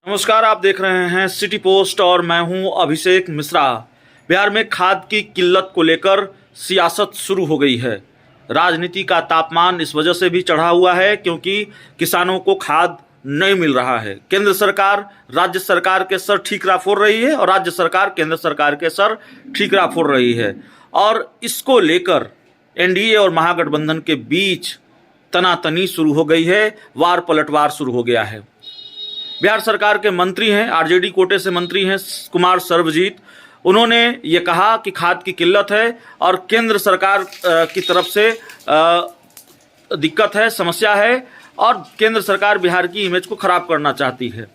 नमस्कार, आप देख रहे हैं सिटी पोस्ट और मैं हूं अभिषेक मिश्रा। बिहार में खाद की किल्लत को लेकर सियासत शुरू हो गई है। राजनीति का तापमान इस वजह से भी चढ़ा हुआ है क्योंकि किसानों को खाद नहीं मिल रहा है। केंद्र सरकार राज्य सरकार के सर ठीकरा फोड़ रही है और राज्य सरकार केंद्र सरकार के सर ठीकरा फोड़ रही है और इसको लेकर एनडीए और महागठबंधन के बीच तनातनी शुरू हो गई है, वार पलटवार शुरू हो गया है। बिहार सरकार के मंत्री हैं, आरजेडी कोटे से मंत्री हैं कुमार सर्वजीत, उन्होंने ये कहा कि खाद की किल्लत है और केंद्र सरकार की तरफ से दिक्कत है, समस्या है और केंद्र सरकार बिहार की इमेज को खराब करना चाहती है।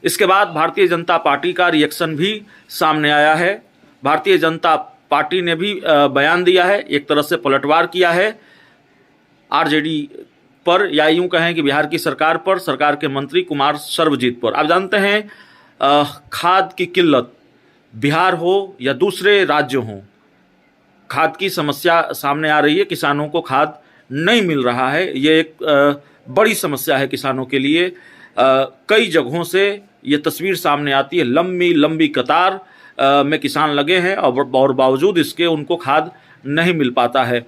इसके बाद भारतीय जनता पार्टी का रिएक्शन भी सामने आया है। भारतीय जनता पार्टी ने भी बयान दिया है, एक तरह से पलटवार किया है आरजेडी पर, या यूं कहें कि बिहार की सरकार पर, सरकार के मंत्री कुमार सर्वजीत पर। आप जानते हैं खाद की किल्लत बिहार हो या दूसरे राज्य हों, खाद की समस्या सामने आ रही है। किसानों को खाद नहीं मिल रहा है, ये एक बड़ी समस्या है किसानों के लिए। कई जगहों से ये तस्वीर सामने आती है, लंबी लंबी कतार में किसान लगे हैं और बावजूद इसके उनको खाद नहीं मिल पाता है।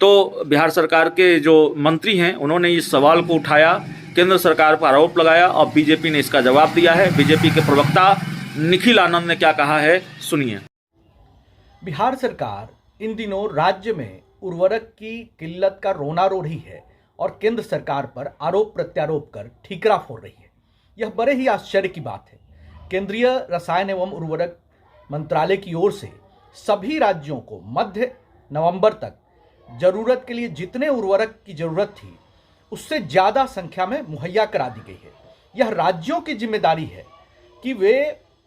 तो बिहार सरकार के जो मंत्री हैं उन्होंने इस सवाल को उठाया, केंद्र सरकार पर आरोप लगाया और बीजेपी ने इसका जवाब दिया है। बीजेपी के प्रवक्ता निखिल आनंद ने क्या कहा है, सुनिए। बिहार सरकार इन दिनों राज्य में उर्वरक की किल्लत का रोना रो रही है और केंद्र सरकार पर आरोप प्रत्यारोप कर ठीकरा फोड़ रही है। यह बड़े ही आश्चर्य की बात है। केंद्रीय रसायन एवं उर्वरक मंत्रालय की ओर से सभी राज्यों को मध्य नवंबर तक जरूरत के लिए जितने उर्वरक की जरूरत थी उससे ज़्यादा संख्या में मुहैया करा दी गई है। यह राज्यों की जिम्मेदारी है कि वे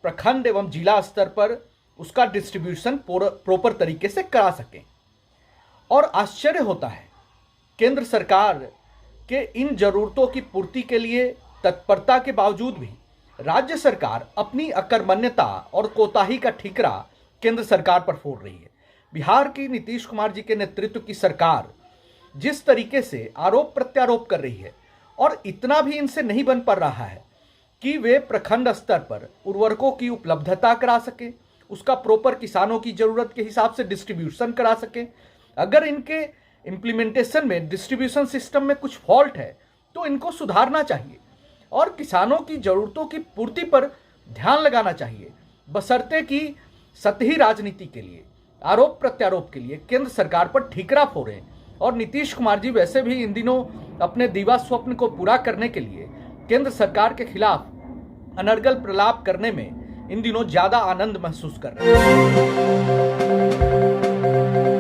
प्रखंड एवं जिला स्तर पर उसका डिस्ट्रीब्यूशन प्रॉपर तरीके से करा सकें। और आश्चर्य होता है, केंद्र सरकार के इन जरूरतों की पूर्ति के लिए तत्परता के बावजूद भी राज्य सरकार अपनी अकर्मण्यता और कोताही का ठीकरा केंद्र सरकार पर फोड़ रही है। बिहार की नीतीश कुमार जी के नेतृत्व की सरकार जिस तरीके से आरोप प्रत्यारोप कर रही है और इतना भी इनसे नहीं बन पा रहा है कि वे प्रखंड स्तर पर उर्वरकों की उपलब्धता करा सके, उसका प्रॉपर किसानों की ज़रूरत के हिसाब से डिस्ट्रीब्यूशन करा सके। अगर इनके इम्प्लीमेंटेशन में डिस्ट्रीब्यूशन सिस्टम में कुछ फॉल्ट है तो इनको सुधारना चाहिए और किसानों की ज़रूरतों की पूर्ति पर ध्यान लगाना चाहिए, बशर्ते कि सतही राजनीति के लिए, आरोप प्रत्यारोप के लिए केंद्र सरकार पर ठीकरा फोड़ें। और नीतीश कुमार जी वैसे भी इन दिनों अपने दीवा स्वप्न को पूरा करने के लिए केंद्र सरकार के खिलाफ अनर्गल प्रलाप करने में इन दिनों ज़्यादा आनंद महसूस कर रहे हैं।